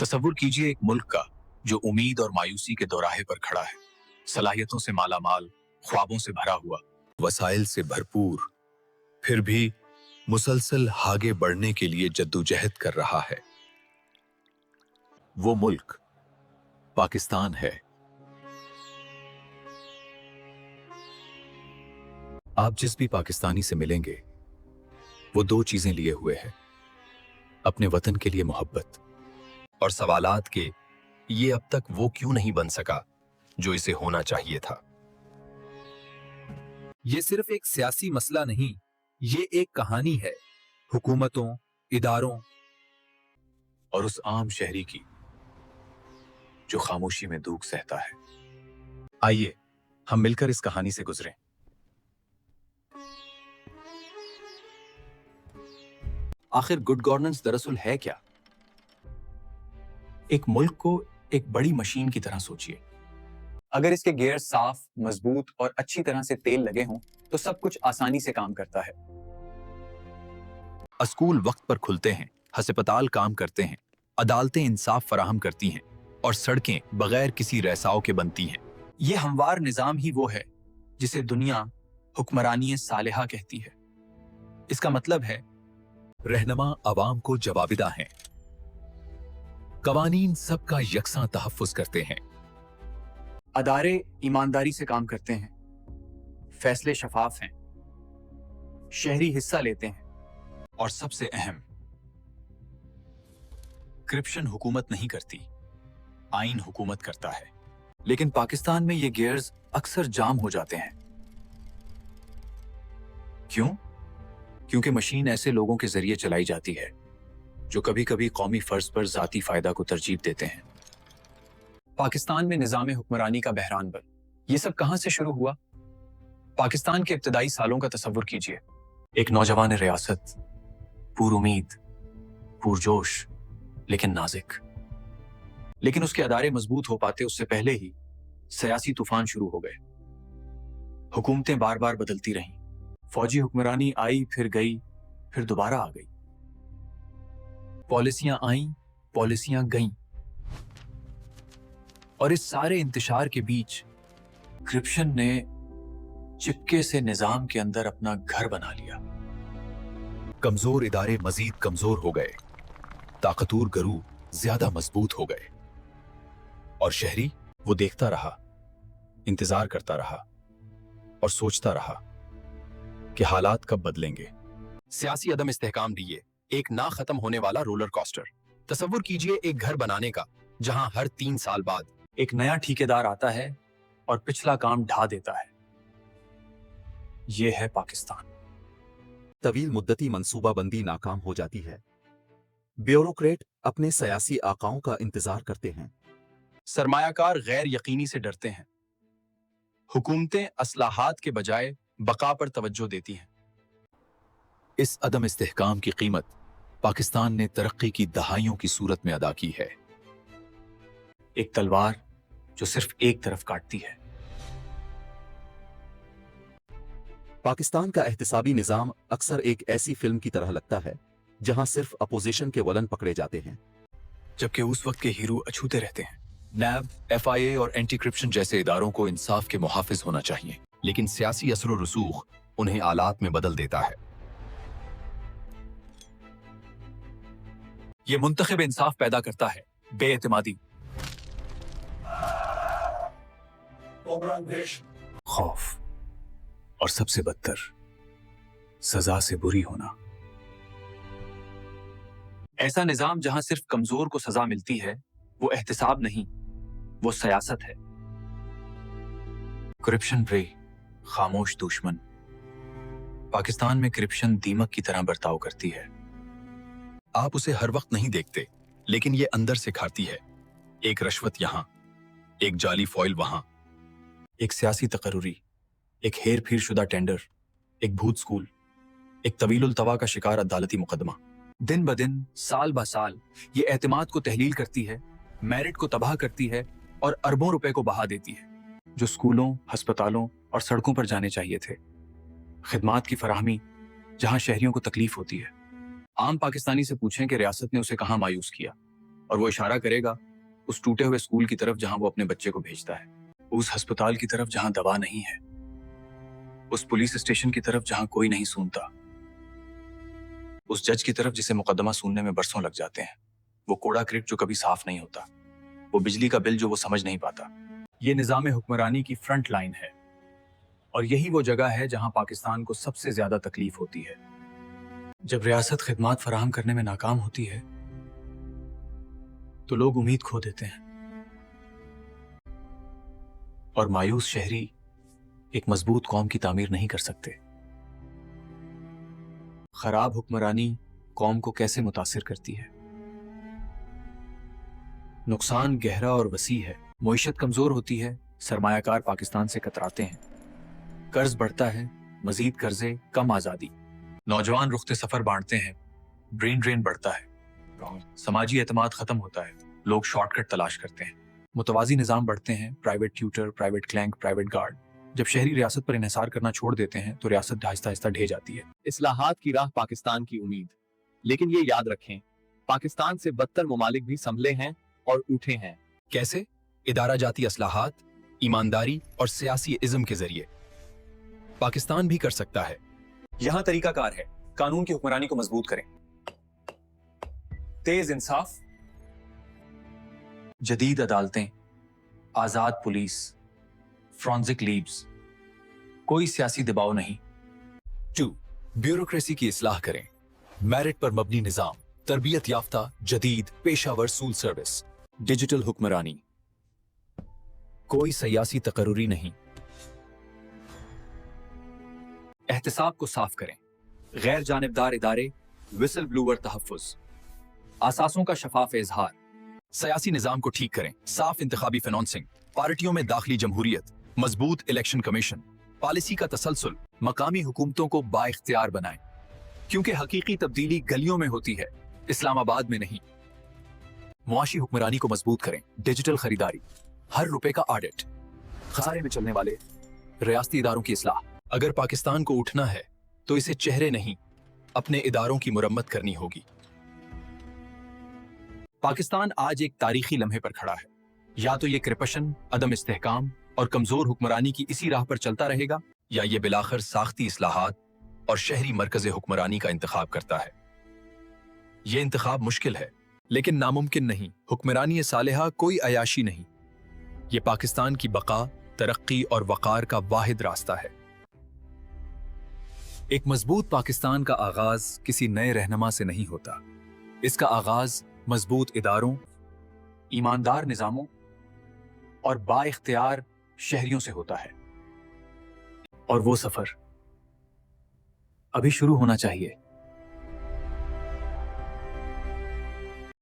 तसव्वुर कीजिए एक मुल्क का जो उम्मीद और मायूसी के दोराहे पर खड़ा है, सलाहियतों से मालामाल, ख्वाबों से भरा हुआ, वसाइल से भरपूर, फिर भी मुसलसल आगे बढ़ने के लिए जद्दोजहद कर रहा है। वो मुल्क पाकिस्तान है। आप जिस भी पाकिस्तानी से मिलेंगे वो दो चीजें लिए हुए है, अपने वतन के लिए मोहब्बत और सवालात के ये अब तक वो क्यों नहीं बन सका जो इसे होना चाहिए था। ये सिर्फ एक सियासी मसला नहीं, ये एक कहानी है हुकूमतों, इदारों और उस आम शहरी की जो खामोशी में दुख सहता है। आइए हम मिलकर इस कहानी से गुजरें। आखिर गुड गवर्नेंस दरअसल है क्या? एक मुल्क को एक बड़ी मशीन की तरह सोचिए। अगर इसके गियर साफ, मजबूत और अच्छी तरह से तेल लगे हों तो सब कुछ आसानी से काम करता है। स्कूल वक्त पर खुलते हैं, हस्पताल काम करते हैं, अदालतें इंसाफ फराहम करती हैं और सड़कें बगैर किसी रैसाव के बनती हैं। ये हमवार निजाम ही वो है जिसे दुनिया हुक्मरानी सालिहा कहती है। इसका मतलब है रहनुमा अवाम को जवाबिदा हैं, कवानीन सबका यकसां तहफ्फुज करते हैं, अदारे ईमानदारी से काम करते हैं, फैसले शफाफ हैं, शहरी हिस्सा लेते हैं और सबसे अहम, करप्शन हुकूमत नहीं करती, आइन हुकूमत करता है। लेकिन पाकिस्तान में ये गियर्स अक्सर जाम हो जाते हैं। क्यों? क्योंकि मशीन ऐसे लोगों के जरिए चलाई जाती है जो कभी कभी कौमी फर्ज पर जाती फायदा को तरजीह देते हैं। पाकिस्तान में निजाम हुक्मरानी का बहरान बन, ये सब कहां से शुरू हुआ? पाकिस्तान के इब्तदाई सालों का तसव्वुर कीजिए। एक नौजवान रियासत, पुर उम्मीद, पुरजोश लेकिन नाजुक। लेकिन उसके अदारे मजबूत हो पाते उससे पहले ही सियासी तूफान शुरू हो गए। हुकूमतें बार बार बदलती रहीं, फौजी हुक्मरानी आई फिर गई, फिर दोबारा आ गई, पॉलिसियां आईं, पॉलिसियां गईं, और इस सारे इंतशार के बीच करप्शन ने चिपके से निजाम के अंदर अपना घर बना लिया। कमजोर इदारे मजीद कमजोर हो गए, ताकतवर गरू ज्यादा मजबूत हो गए, और शहरी वो देखता रहा, इंतजार करता रहा और सोचता रहा कि हालात कब बदलेंगे। सियासी अदम इस्तेहकाम लिए एक ना खत्म होने वाला रोलर कोस्टर। तसव्वुर कीजिए एक घर बनाने का जहां हर 3 साल बाद एक नया ठेकेदार आता है और पिछला काम ढा देता है। यह है पाकिस्तान। तवील मुद्दती मंसूबाबंदी नाकाम हो जाती है। ब्यूरोक्रेट अपने सियासी आकाओं का इंतजार करते हैं। सरमायाकार गैर यकीनी से डरते हैं। हुकूमतें असलाहात के बजाय बका पर तवज्जो देती हैं। इस अदम इस्तेहकाम की कीमत पाकिस्तान ने तरक्की की दहाइयों की सूरत में अदा की है। एक तलवार जो सिर्फ एक तरफ काटती है। पाकिस्तान का एहतिसाबी निजाम अक्सर एक ऐसी फिल्म की तरह लगता है जहां सिर्फ अपोजिशन के वलन पकड़े जाते हैं, जबकि उस वक्त के हीरो अछूते रहते हैं। नैब, FIA और एंटी करप्शन जैसे इदारों को इंसाफ के मुहाफिज होना चाहिए, लेकिन सियासी असर और रसूख उन्हें आलात में बदल देता है। ये मुंतखब इंसाफ पैदा करता है बेएतमादी, खौफ और सबसे बदतर सजा से बुरी होना। ऐसा निजाम जहां सिर्फ कमजोर को सजा मिलती है वो एहतिसाब नहीं, वो सियासत है। करप्शन प्रे, खामोश दुश्मन। पाकिस्तान में करप्शन दीमक की तरह बर्ताव करती है। आप उसे हर वक्त नहीं देखते, लेकिन ये अंदर से खाती है। एक रश्वत यहां, एक जाली फॉइल वहां, एक सियासी तकर्रुरी, एक हेर फेर शुदा टेंडर, एक भूत स्कूल, एक तवीलुल तवा का शिकार अदालती मुकदमा। दिन ब दिन, साल ब साल ये एतमाद को तहलील करती है, मेरिट को तबाह करती है और अरबों रुपए को बहा देती है जो स्कूलों, अस्पतालों और सड़कों पर जाने चाहिए थे। खिदमात की फराहमी जहां शहरियों को तकलीफ होती है। आम पाकिस्तानी से पूछें कि रियासत ने उसे कहां मायूस किया اور وہ اشارہ کرے گا اس ٹوٹے ہوئے اسکول کی طرف جہاں وہ اپنے بچے کو بھیجتا ہے، اس ہسپتال کی طرف جہاں دوا نہیں ہے، اس پولیس اسٹیشن کی طرف جہاں کوئی نہیں سنتا، اس جج کی طرف جسے مقدمہ سننے میں برسوں لگ جاتے ہیں، وہ کوڑا کرٹ جو کبھی صاف نہیں ہوتا، وہ بجلی کا بل جو وہ سمجھ نہیں پاتا۔ یہ نظام حکمرانی کی فرنٹ لائن ہے، اور یہی وہ جگہ ہے جہاں پاکستان کو سب سے زیادہ تکلیف ہوتی ہے۔ جب ریاست خدمات فراہم کرنے میں ناکام ہوتی ہے تو لوگ امید کھو دیتے ہیں، اور مایوس شہری ایک مضبوط قوم کی تعمیر نہیں کر سکتے۔ خراب حکمرانی قوم کو کیسے متاثر کرتی ہے؟ نقصان گہرا اور وسیع ہے۔ معیشت کمزور ہوتی ہے، سرمایہ کار پاکستان سے کتراتے ہیں، قرض بڑھتا ہے، مزید قرضے، کم آزادی، نوجوان رخت سفر بانٹتے ہیں، برین ڈرین بڑھتا ہے، سماجی اعتماد ختم ہوتا ہے، لوگ شارٹ کٹ تلاش کرتے ہیں، متوازی نظام بڑھتے ہیں، private tutor, private clinic, private guard. جب شہری ریاست پر انحصار کرنا چھوڑ دیتے ہیں تو ریاست آہستہ آہستہ ڈھے جاتی ہے۔ اصلاحات کی راہ پاکستان کی امید، لیکن یہ یاد رکھیں پاکستان سے بدتر ممالک بھی سنبھلے ہیں اور اٹھے ہیں۔ کیسے؟ ادارہ جاتی اصلاحات، ایمانداری اور سیاسی عزم کے ذریعے پاکستان بھی کر سکتا ہے۔ یہاں طریقہ کار ہے، قانون کی حکمرانی کو مضبوط کریں، تیز انصاف، جدید عدالتیں، آزاد پولیس، فرانزک لیبز، کوئی سیاسی دباؤ نہیں۔ 2. بیوروکریسی کی اصلاح کریں، میرٹ پر مبنی نظام، تربیت یافتہ، جدید، پیشہ ور سول سروس، ڈیجیٹل حکمرانی، کوئی سیاسی تقرری نہیں۔ احتساب کو صاف کریں، غیر جانبدار ادارے، وسل بلوور تحفظ، اثاثوں کا شفاف اظہار، سیاسی نظام کو ٹھیک کریں، صاف انتخابی فنانسنگ، پارٹیوں میں داخلی جمہوریت، مضبوط الیکشن کمیشن، پالیسی کا تسلسل، مقامی حکومتوں کو بااختیار بنائیں، کیونکہ حقیقی تبدیلی گلیوں میں ہوتی ہے، اسلام آباد میں نہیں۔ معاشی حکمرانی کو مضبوط کریں، ڈیجیٹل خریداری، ہر روپے کا آڈٹ، خسارے میں چلنے والے ریاستی اداروں کی اصلاح۔ اگر پاکستان کو اٹھنا ہے تو اسے چہرے نہیں، اپنے اداروں کی مرمت کرنی ہوگی۔ پاکستان آج ایک تاریخی لمحے پر کھڑا ہے، یا تو یہ کرپشن، عدم استحکام اور کمزور حکمرانی کی اسی راہ پر چلتا رہے گا، یا یہ بالآخر ساختی اصلاحات اور شہری مرکز حکمرانی کا انتخاب کرتا ہے۔ یہ انتخاب مشکل ہے لیکن ناممکن نہیں۔ حکمرانی صالحہ کوئی عیاشی نہیں، یہ پاکستان کی بقا، ترقی اور وقار کا واحد راستہ ہے۔ ایک مضبوط پاکستان کا آغاز کسی نئے رہنما سے نہیں ہوتا، اس کا آغاز مضبوط اداروں، ایماندار نظاموں اور با اختیار شہریوں سے ہوتا ہے، اور وہ سفر ابھی شروع ہونا چاہیے۔